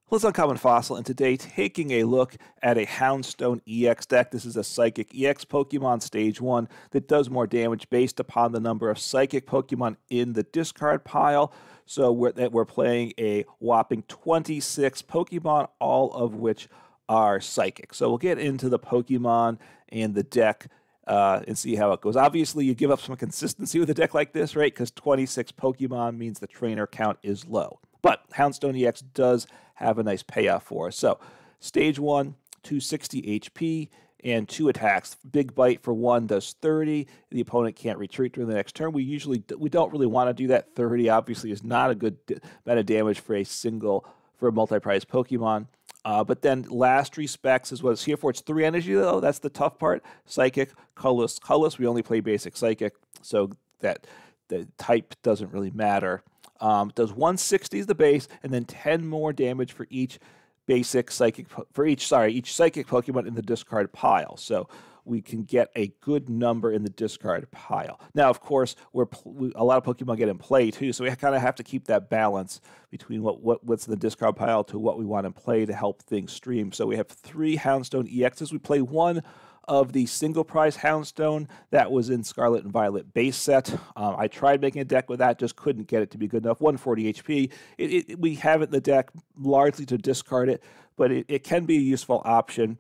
Let's Uncommon Fossil, and today taking a look at a Houndstone EX deck. This is a Psychic EX Pokemon Stage 1 that does more damage based upon the number of Psychic Pokemon in the discard pile. So we're playing a whopping 26 Pokemon, all of which are Psychic. So we'll get into the Pokemon and the deck and see how it goes. Obviously, you give up some consistency with a deck like this, right? Because 26 Pokemon means the trainer count is low. But Houndstone EX does have a nice payoff for us. So, Stage 1, 260 HP and 2 attacks. Big Bite for 1 does 30. The opponent can't retreat during the next turn. We don't really want to do that. 30 obviously is not a good amount of damage for a multi-prize Pokemon. But then Last Respects is what it's here for. It's 3 energy, though. That's the tough part. Psychic, Colorless. Colorless, we only play basic Psychic, so that the type doesn't really matter. Does 160 is the base, and then 10 more damage for each psychic Pokemon in the discard pile. So we can get a good number in the discard pile. Now, of course, a lot of Pokemon get in play too, so we kind of have to keep that balance between what's in the discard pile to what we want in play to help things stream. So we have 3 Houndstone EXs. We play 1 of the single prize Houndstone that was in Scarlet and Violet base set. I tried making a deck with that, just couldn't get it to be good enough. 140 HP. We have it in the deck largely to discard it, but it can be a useful option.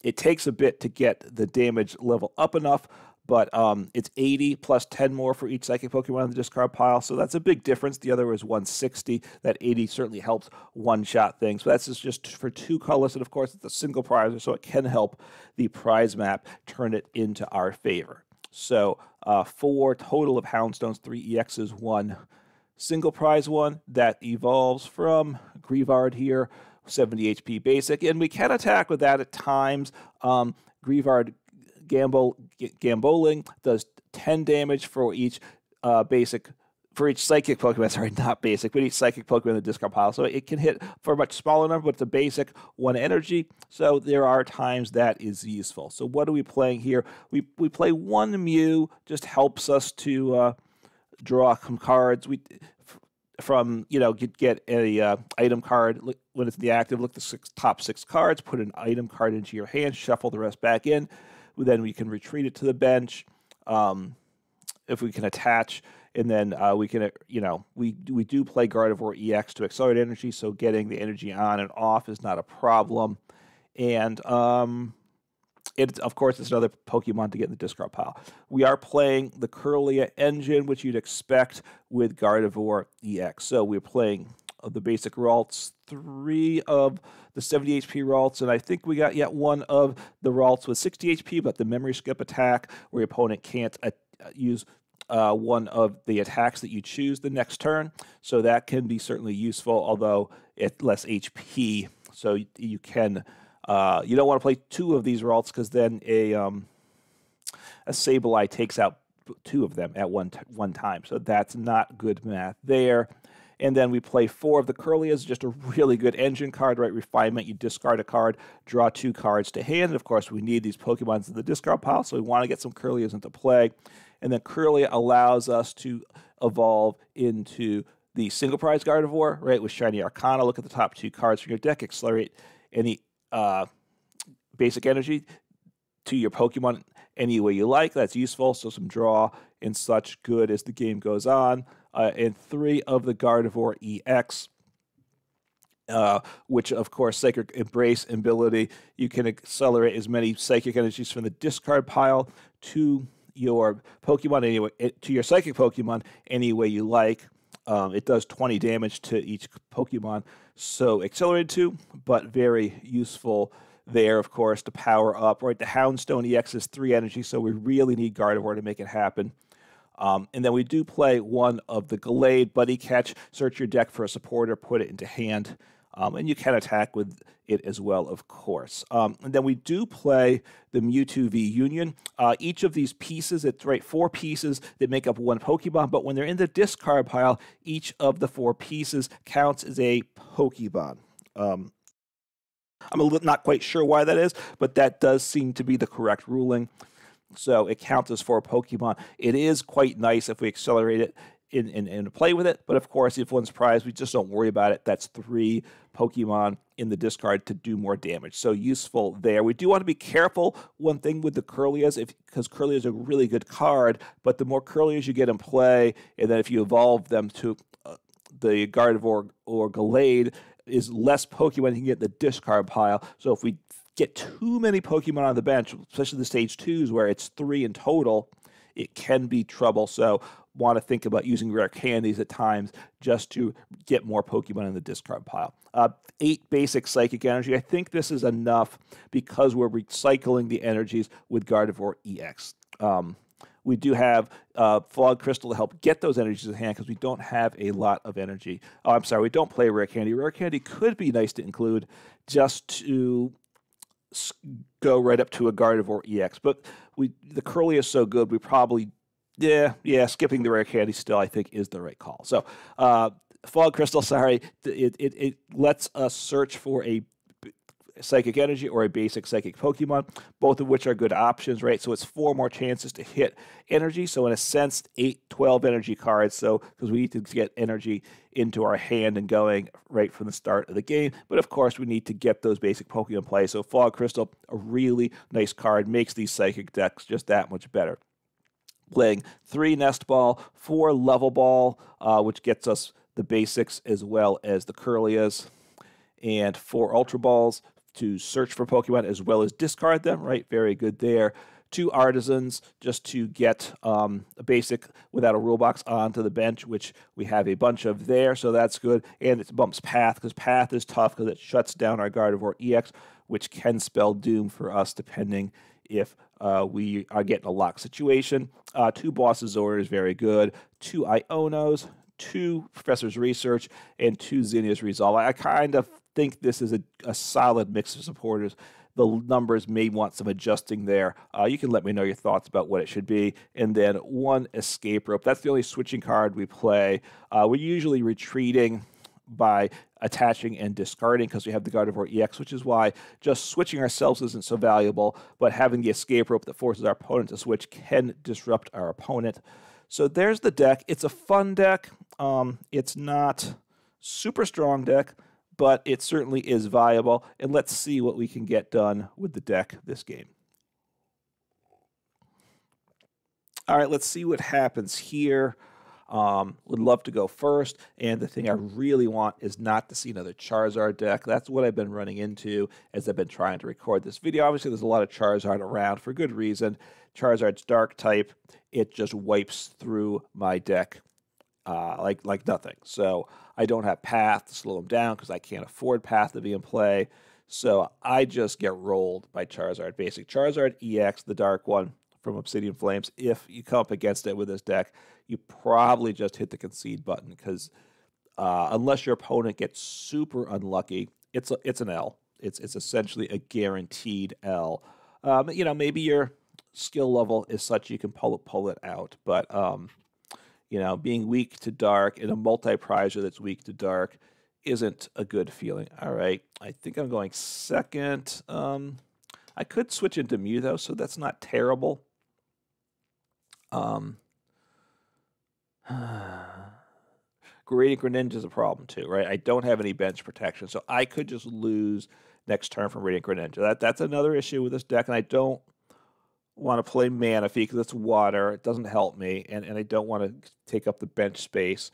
It takes a bit to get the damage level up enough, but it's 80 plus 10 more for each Psychic Pokemon in the discard pile, so that's a big difference. The other was 160. That 80 certainly helps one-shot things. So that's just for 2 colors, and of course it's a single prize, so it can help the prize map turn it into our favor. So 4 total of Houndstones, 3 EXs, 1 single prize one that evolves from Greavard here, 70 HP basic, and we can attack with that at times. Greavard Gamboling does 10 damage for each Psychic Pokemon, sorry, not basic, but each Psychic Pokemon in the discard pile. So it can hit for a much smaller number, but it's a basic 1 energy. So there are times that is useful. So what are we playing here? We play 1 Mew, just helps us to draw some cards. Get a item card when it's in the active. Look at the top 6 cards, put an item card into your hand, shuffle the rest back in. Then we can retreat it to the bench if we can attach, and then we can, we do play Gardevoir EX to accelerate energy, so getting the energy on and off is not a problem. And of course, it's another Pokemon to get in the discard pile. We are playing the Kirlia engine, which you'd expect with Gardevoir EX. So we're playing the basic Ralts, 3 of the 70 HP Ralts, and I think we got yet 1 of the Ralts with 60 HP, but the memory skip attack where your opponent can't use 1 of the attacks that you choose the next turn. So that can be certainly useful, although it's less HP. So you can you don't want to play 2 of these Ralts because then a Sableye takes out 2 of them at one time. So that's not good math there. And then we play 4 of the Kirlias, just a really good engine card, right? Refinement, you discard a card, draw 2 cards to hand. And of course, we need these Pokemons in the discard pile, so we want to get some Kirlias into play. And then Kirlia allows us to evolve into the single prize Gardevoir, right? With Shiny Arcana, look at the top 2 cards from your deck, accelerate any basic energy to your Pokemon any way you like. That's useful, so some draw and such good as the game goes on. And 3 of the Gardevoir EX, which, of course, Psychic Embrace ability. You can accelerate as many Psychic energies from the discard pile to your Pokemon anyway, to your Psychic Pokemon any way you like. It does 20 damage to each Pokemon, so accelerated 2, but very useful there, of course, to power up. Right, the Houndstone EX is 3 energy, so we really need Gardevoir to make it happen. And then we do play 1 of the Gallade Buddy Catch. Search your deck for a supporter, put it into hand, and you can attack with it as well, of course. And then we do play the Mewtwo V Union. Each of these pieces, it's 4 pieces that make up 1 Pokemon, but when they're in the discard pile, each of the 4 pieces counts as a Pokemon. I'm not quite sure why that is, but that does seem to be the correct ruling. So it counts as 4 Pokemon. It is quite nice if we accelerate it in play with it. But of course, if one's prized, we just don't worry about it. That's 3 Pokemon in the discard to do more damage. So useful there. We do want to be careful, one thing with the Kirlias, because Kirlia is a really good card, but the more Kirlias you get in play, and then if you evolve them to the Gardevoir or Gallade, is less Pokemon you can get in the discard pile. So if we get too many Pokemon on the bench, especially the stage 2s where it's 3 in total, it can be trouble. So want to think about using rare candies at times just to get more Pokemon in the discard pile. 8 basic psychic energy. I think this is enough because we're recycling the energies with Gardevoir EX. We do have Fog Crystal to help get those energies in hand because we don't have a lot of energy. Oh, I'm sorry, we don't play Rare Candy. Rare Candy could be nice to include just to go right up to a Gardevoir EX. But the Curly is so good, we probably, skipping the Rare Candy still, I think, is the right call. So Fog Crystal, sorry, it lets us search for a Psychic Energy or a basic Psychic Pokemon, both of which are good options, right? So it's 4 more chances to hit energy. So in a sense, 12 energy cards. So because we need to get energy into our hand and going right from the start of the game. But of course, we need to get those basic Pokemon play. So Fog Crystal, a really nice card, makes these Psychic decks just that much better. Playing 3 Nest Ball, 4 Level Ball, which gets us the basics as well as the Kirlias, and 4 Ultra Balls to search for Pokemon as well as discard them, right? Very good there. 2 Artazons just to get a basic without a rule box onto the bench, which we have a bunch of there, so that's good. And it bumps Path, because Path is tough because it shuts down our Gardevoir EX, which can spell doom for us depending if we are getting a lock situation. 2 Boss's Order is very good. 2 Ionos, 2 Professor's Research, and 2 Zinnia's Resolve. I kind of think this is a solid mix of supporters. The numbers may want some adjusting there. You can let me know your thoughts about what it should be. And then 1 Escape Rope. That's the only switching card we play. We're usually retreating by attaching and discarding because we have the Gardevoir EX, which is why just switching ourselves isn't so valuable, but having the Escape Rope that forces our opponent to switch can disrupt our opponent. So there's the deck. It's a fun deck. It's not super strong deck, but it certainly is viable. And let's see what we can get done with the deck this game. All right, let's see what happens here. Would love to go first, and the thing I really want is not to see another Charizard deck. That's what I've been running into as I've been trying to record this video. Obviously, there's a lot of Charizard around for good reason. Charizard's dark type. It just wipes through my deck like nothing. So I don't have Path to slow him down because I can't afford Path to be in play. So I just get rolled by Charizard. Basic Charizard EX, the dark one from Obsidian Flames. If you come up against it with this deck, you probably just hit the concede button because unless your opponent gets super unlucky, it's an L. It's essentially a guaranteed L. Maybe your skill level is such you can pull it out, but being weak to dark and a multi-prizer that's weak to dark isn't a good feeling. All right, I think I'm going second. I could switch into Mew though, so that's not terrible. Radiant Greninja is a problem too, right? I don't have any bench protection, so I could just lose next turn from Radiant Greninja. That's another issue with this deck, and I don't want to play Manaphy because it's water. It doesn't help me, and I don't want to take up the bench space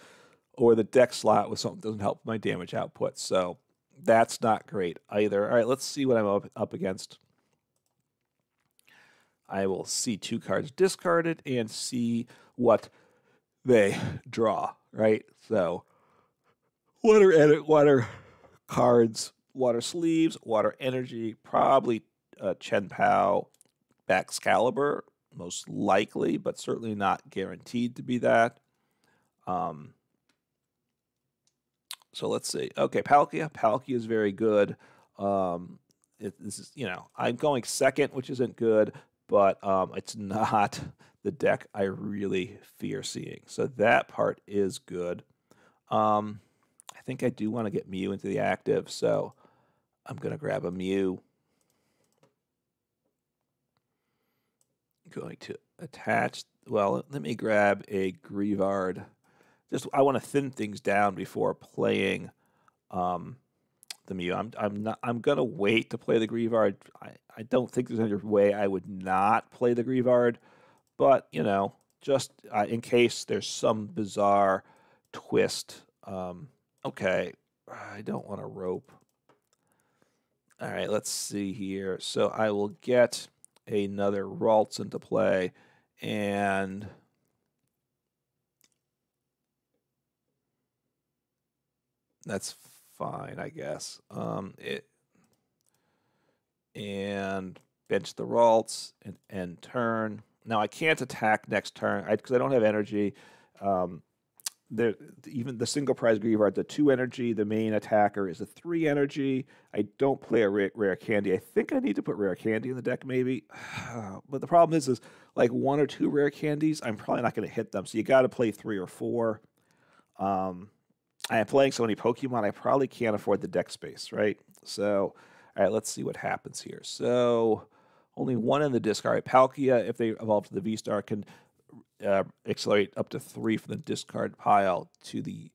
or the deck slot with something that doesn't help my damage output. So that's not great either. All right, let's see what I'm up against. I will see 2 cards discarded and see what they draw, right? So water cards, water sleeves, water energy, probably Chen Pao, Excalibur, most likely, but certainly not guaranteed to be that. So let's see. Okay, Palkia. Palkia is very good. This is, I'm going second, which isn't good, but it's not the deck I really fear seeing. So that part is good. I think I do want to get Mew into the active, so I'm going to grab a Mew. Going to attach, well, let me grab a Greavard just I want to thin things down before playing the Mew. I'm gonna wait to play the Greavard. I don't think there's any way I would not play the Greavard, but you know, just in case there's some bizarre twist. Okay, I don't want to rope. All right, let's see here. So I will get another Ralts into play, and that's fine, I guess. And bench the Ralts and turn. Now I can't attack next turn because I don't have energy. Even the single prize Greavard, the 2 energy, the main attacker is a 3 energy. I don't play a rare candy. I think I need to put rare candy in the deck maybe. But the problem is like 1 or 2 rare candies, I'm probably not going to hit them. So you got to play 3 or 4. I am playing so many Pokemon, I probably can't afford the deck space, right? So, all right, let's see what happens here. So, only 1 in the discard. Palkia, if they evolve to the V-Star, can accelerate up to 3 from the discard pile to the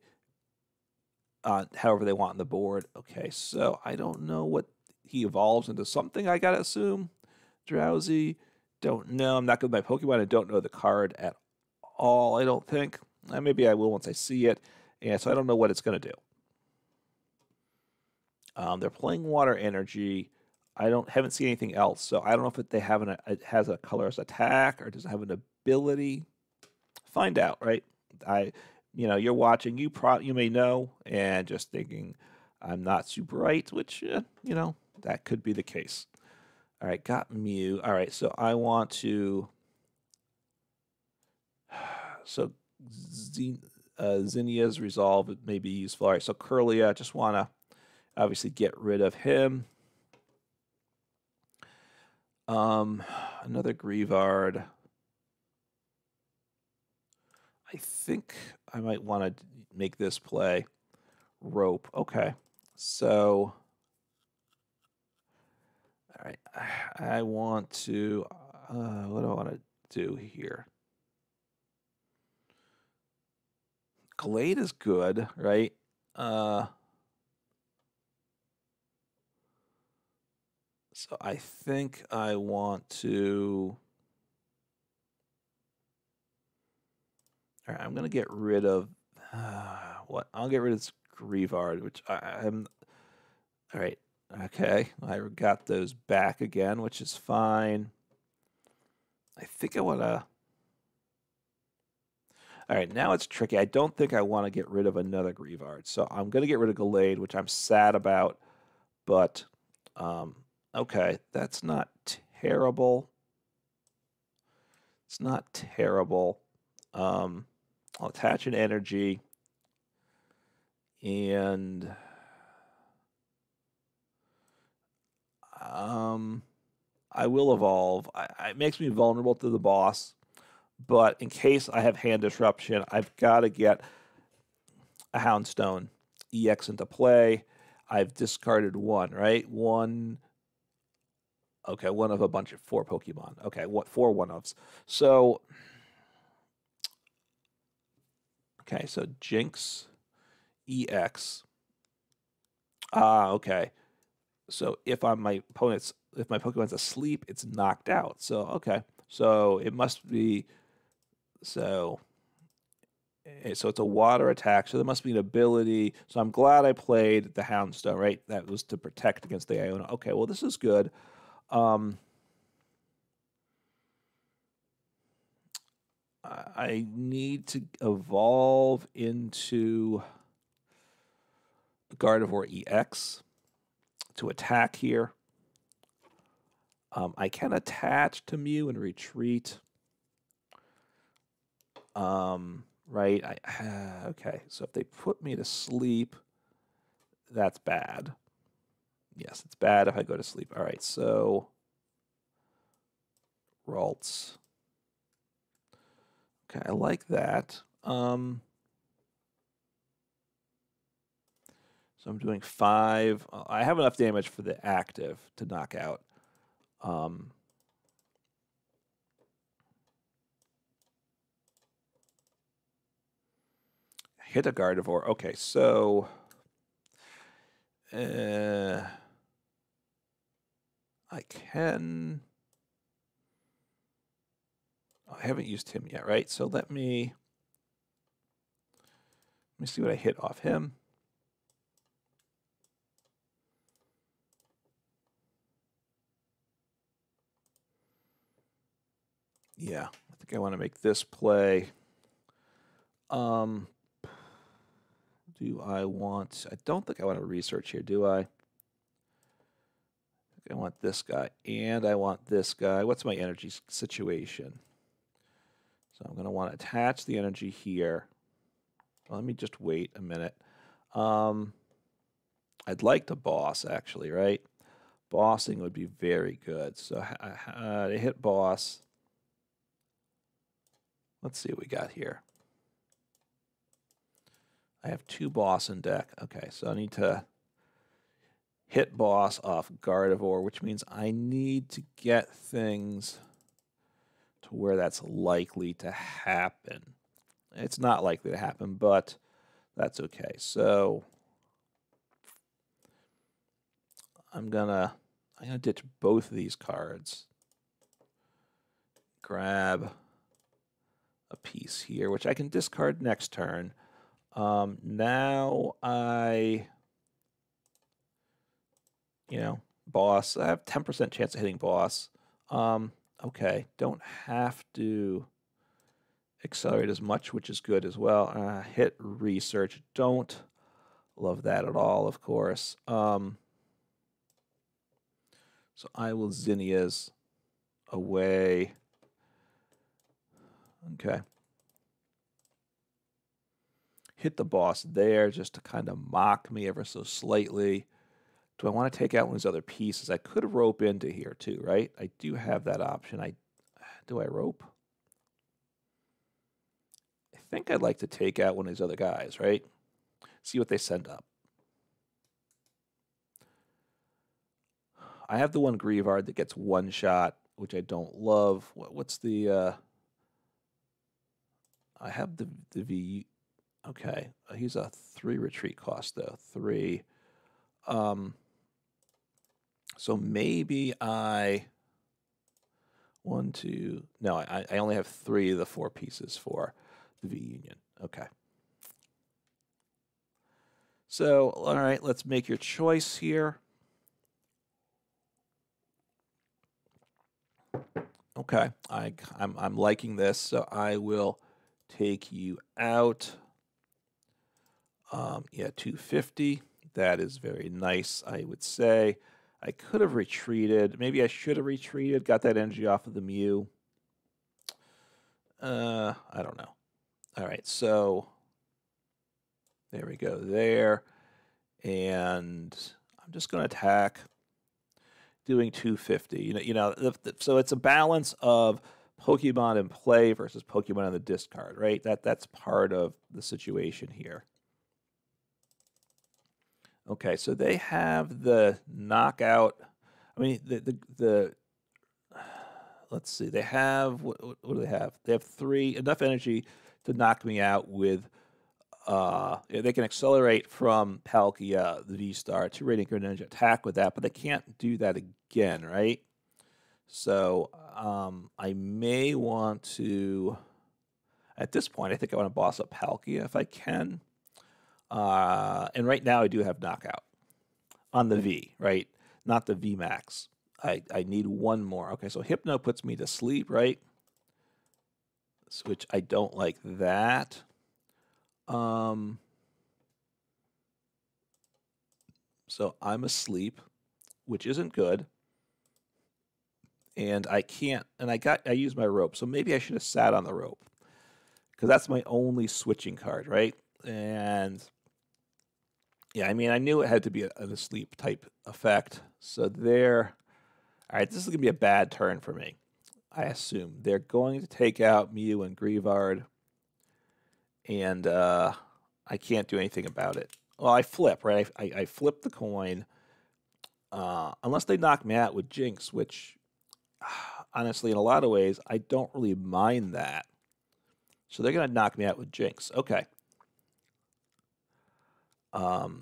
however they want on the board. Okay, so I don't know what he evolves into. Something, I gotta assume. Drowsy, don't know. I'm not good with my Pokemon. I don't know the card at all, I don't think. Maybe I will once I see it. And so I don't know what it's going to do. They're playing Water Energy. I haven't seen anything else, so I don't know if it has a colorless attack or does it have an ability. Find out, right? You're watching. You may know, and just thinking I'm not super right, which that could be the case. All right, got Mew. All right, so I want to. So Zinnia's resolve may be useful. All right, so Kirlia, I just want to obviously get rid of him. Another Greavard. I think I might want to make this play rope. Okay, so all right, I want to. What do I want to do here? Gallade is good, right? So I think I want to. All right, I'm going to get rid of what? I'll get rid of this Greavard, which I'm. All right, okay. I got those back again, which is fine. I think I want to. All right, now it's tricky. I don't think I want to get rid of another Greavard, so I'm going to get rid of Gallade, which I'm sad about, but okay, that's not terrible. It's not terrible. I'll attach an energy, and I will evolve. It makes me vulnerable to the boss, but in case I have hand disruption, I've got to get a Houndstone EX into play. I've discarded 1, right? 1. Okay, 1 of a bunch of 4 Pokemon. Okay, 4 1-ofs. So, okay, so Jinx, EX. Okay. So if my Pokemon's asleep, it's knocked out. So okay, so it must be so it's a water attack. So there must be an ability. So I'm glad I played the Houndstone, right? That was to protect against the Iono. Okay, well this is good. I need to evolve into Gardevoir EX to attack here. I can attach to Mew and retreat. Right? Okay, so if they put me to sleep, that's bad. Yes, it's bad if I go to sleep. All right, so Ralts. Okay, I like that. So I'm doing 5. I have enough damage for the active to knock out. hit a Gardevoir. Okay, so I can. I haven't used him yet, right? So let me see what I hit off him. Yeah, I think I want to make this play. Do I want... I don't think I want to research here, do I? I want this guy, and I want this guy. What's my energy situation? So I'm going to want to attach the energy here. Well, let me just wait a minute. I'd like to boss, actually, right? Bossing would be very good. So to hit boss... Let's see what we got here. I have 2 boss in deck. Okay, so I need to hit boss off Gardevoir, which means I need to get things to where that's likely to happen. It's not likely to happen, but that's okay. So I'm gonna ditch both of these cards. Grab a piece here, which I can discard next turn. Now boss. I have 10% chance of hitting boss. Okay, don't have to accelerate as much, which is good as well. Hit research. Don't love that at all, of course. So I will Zinnias away. Okay. Hit the boss there just to kind of mock me ever so slightly. Do I want to take out one of these other pieces? I could rope into here too, right? I do have that option. Do I rope? I think I'd like to take out one of these other guys, right? See what they send up. I have the one Greavard that gets 1 shot, which I don't love. What's the... I have the V. Okay, he's a 3 retreat cost though. 3. So maybe I 1, 2. No, I only have 3 of the 4 pieces for the V Union. Okay. So all right, let's make your choice here. Okay, I'm liking this, so I will take you out. Yeah, 250. That is very nice, I would say. I could have retreated. Maybe I should have retreated, got that energy off of the Mew. I don't know. All right, so there we go there. And I'm just going to attack, doing 250. So it's a balance of Pokemon in play versus Pokemon on the discard, right? That's part of the situation here. Okay, so they have the knockout. I mean, let's see. They have what do they have? They have 3 enough energy to knock me out with. They can accelerate from Palkia, the V-Star, to Radiant Greninja, attack with that, but they can't do that again, right? So I may want to. At this point, I think I want to boss up Palkia if I can. And right now I do have knockout on the V, right? Not the V max. I need 1 more. Okay, so Hypno puts me to sleep, right? Which I don't like that. So I'm asleep, which isn't good. And I can't, and I used my rope. So maybe I should have sat on the rope, because that's my only switching card, right? And yeah, I mean, I knew it had to be an asleep type effect. So there, all right, this is going to be a bad turn for me. I assume they're going to take out Mew and Greavard, and I can't do anything about it. Well, I flip, right? I flip the coin, unless they knock me out with Jinx, which honestly, in a lot of ways, I don't really mind that. So they're going to knock me out with Jinx. Okay. That's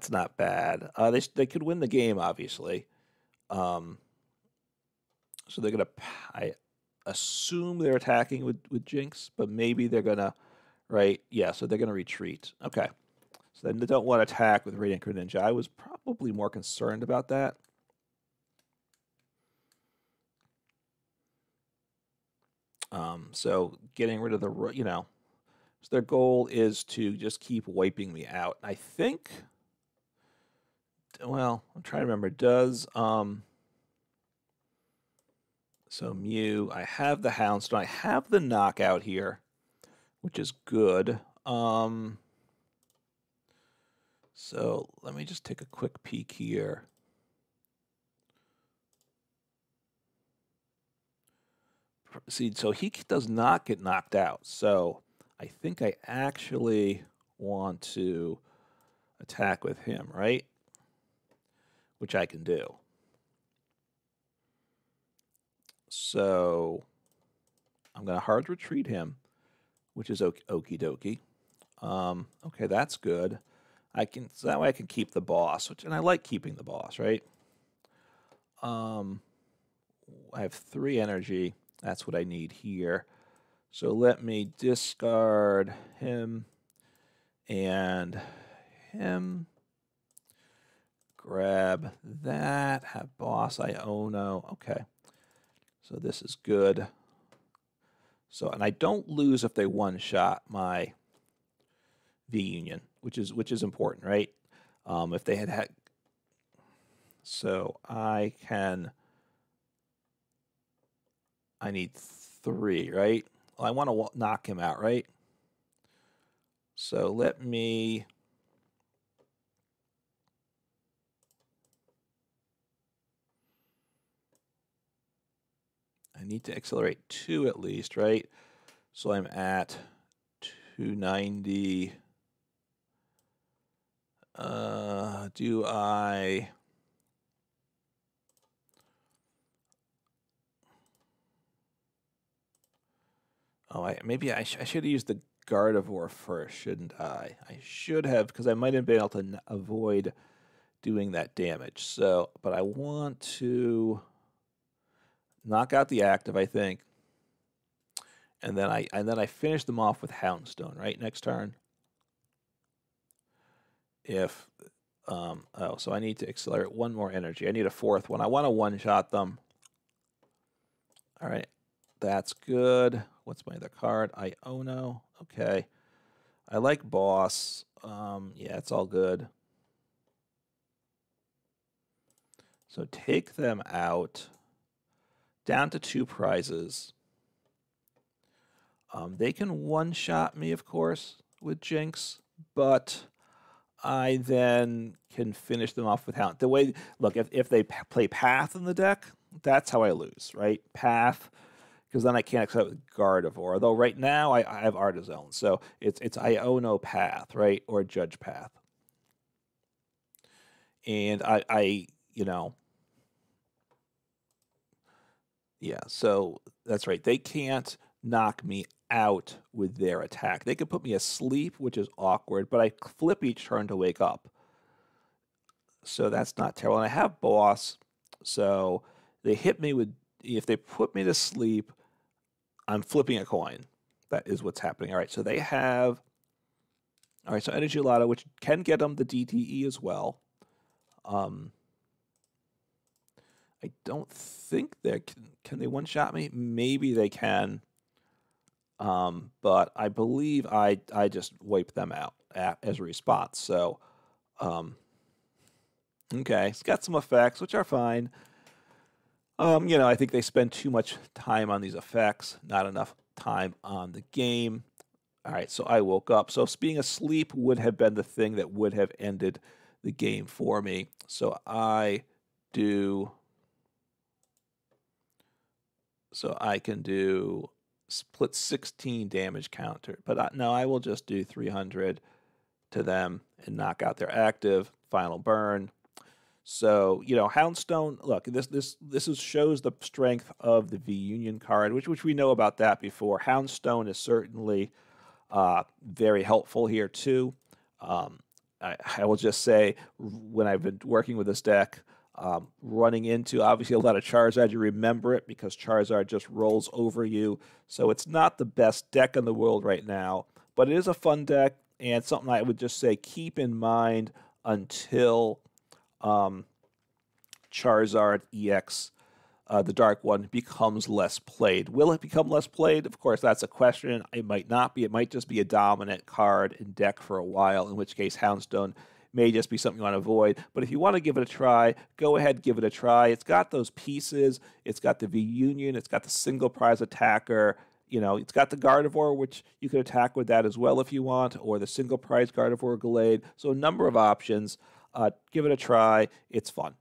not bad. They could win the game, obviously. So they're gonna. I assume they're attacking with Jinx, but maybe they're gonna. Right? Yeah. So they're gonna retreat. Okay. So then they don't want to attack with Radiant Greninja. I was probably more concerned about that. So getting rid of the, so their goal is to just keep wiping me out. I think, well, I'm trying to remember, so Mew, I have the Houndstone, I have the knockout here, which is good. So let me just take a quick peek here. See, so he does not get knocked out. So I think I actually want to attack with him, right? Which I can do. So I'm going to hard retreat him, which is okie dokie. Okay, that's good. So that way I can keep the boss, and I like keeping the boss, right? I have 3 energy. That's what I need here. So let me discard him and him. Grab that. Have boss Iono. Okay. So this is good. So, and I don't lose if they one-shot my V-Union, which is important, right? If they had... So I need 3, right? Well, I want to knock him out, right? So let me... I need to accelerate 2 at least, right? So I'm at 290. Do I... Oh, maybe I should have used the Gardevoir first, shouldn't I? I should have, because I might have been able to avoid doing that damage. So, but I want to knock out the active, I think, and then I finish them off with Houndstone, right? Next turn. If so I need to accelerate 1 more energy. I need a 4th one. I want to one-shot them. All right, that's good. What's my other card? Iono. Okay. I like boss. Yeah, it's all good. So take them out. Down to 2 prizes. They can one-shot me, of course, with Jinx, but I then can finish them off with Hound. The way, look, if they play Path in the deck, that's how I lose, right? Path, because then I can't accept Gardevoir. Although right now I have Artazon, so it's Iono Path, right, or Judge Path. And I yeah, so that's right. They can't knock me out with their attack. They could put me asleep, which is awkward, but I flip each turn to wake up. So that's not terrible. And I have boss, so they hit me with, if they put me to sleep, I'm flipping a coin. That is what's happening. All right, so they have, all right, so Energy Lotto, which can get them the DTE as well. I don't think they can they one-shot me? Maybe they can. But I believe I just wipe them out as a response. So, okay, it's got some effects, which are fine. I think they spend too much time on these effects, not enough time on the game. All right, so I woke up. So being asleep would have been the thing that would have ended the game for me. So I can do split 16 damage counter. But no, I will just do 300 to them and knock out their active, final burn. So, Houndstone, look, this shows the strength of the V-Union card, which we know about that before. Houndstone is certainly very helpful here too. I will just say, when I've been working with this deck, running into obviously a lot of Charizard, you remember it because Charizard just rolls over you. So it's not the best deck in the world right now, but it is a fun deck and something I would just say keep in mind until Charizard EX, the dark one, becomes less played. Will it become less played? Of course, that's a question. It might not be. It might just be a dominant card in deck for a while, in which case Houndstone may just be something you want to avoid. But if you want to give it a try, go ahead, give it a try. It's got those pieces. It's got the V-Union. It's got the single prize attacker. You know, it's got the Gardevoir, which you could attack with that as well if you want, or the single prize Gardevoir Gallade. So a number of options. Give it a try. It's fun.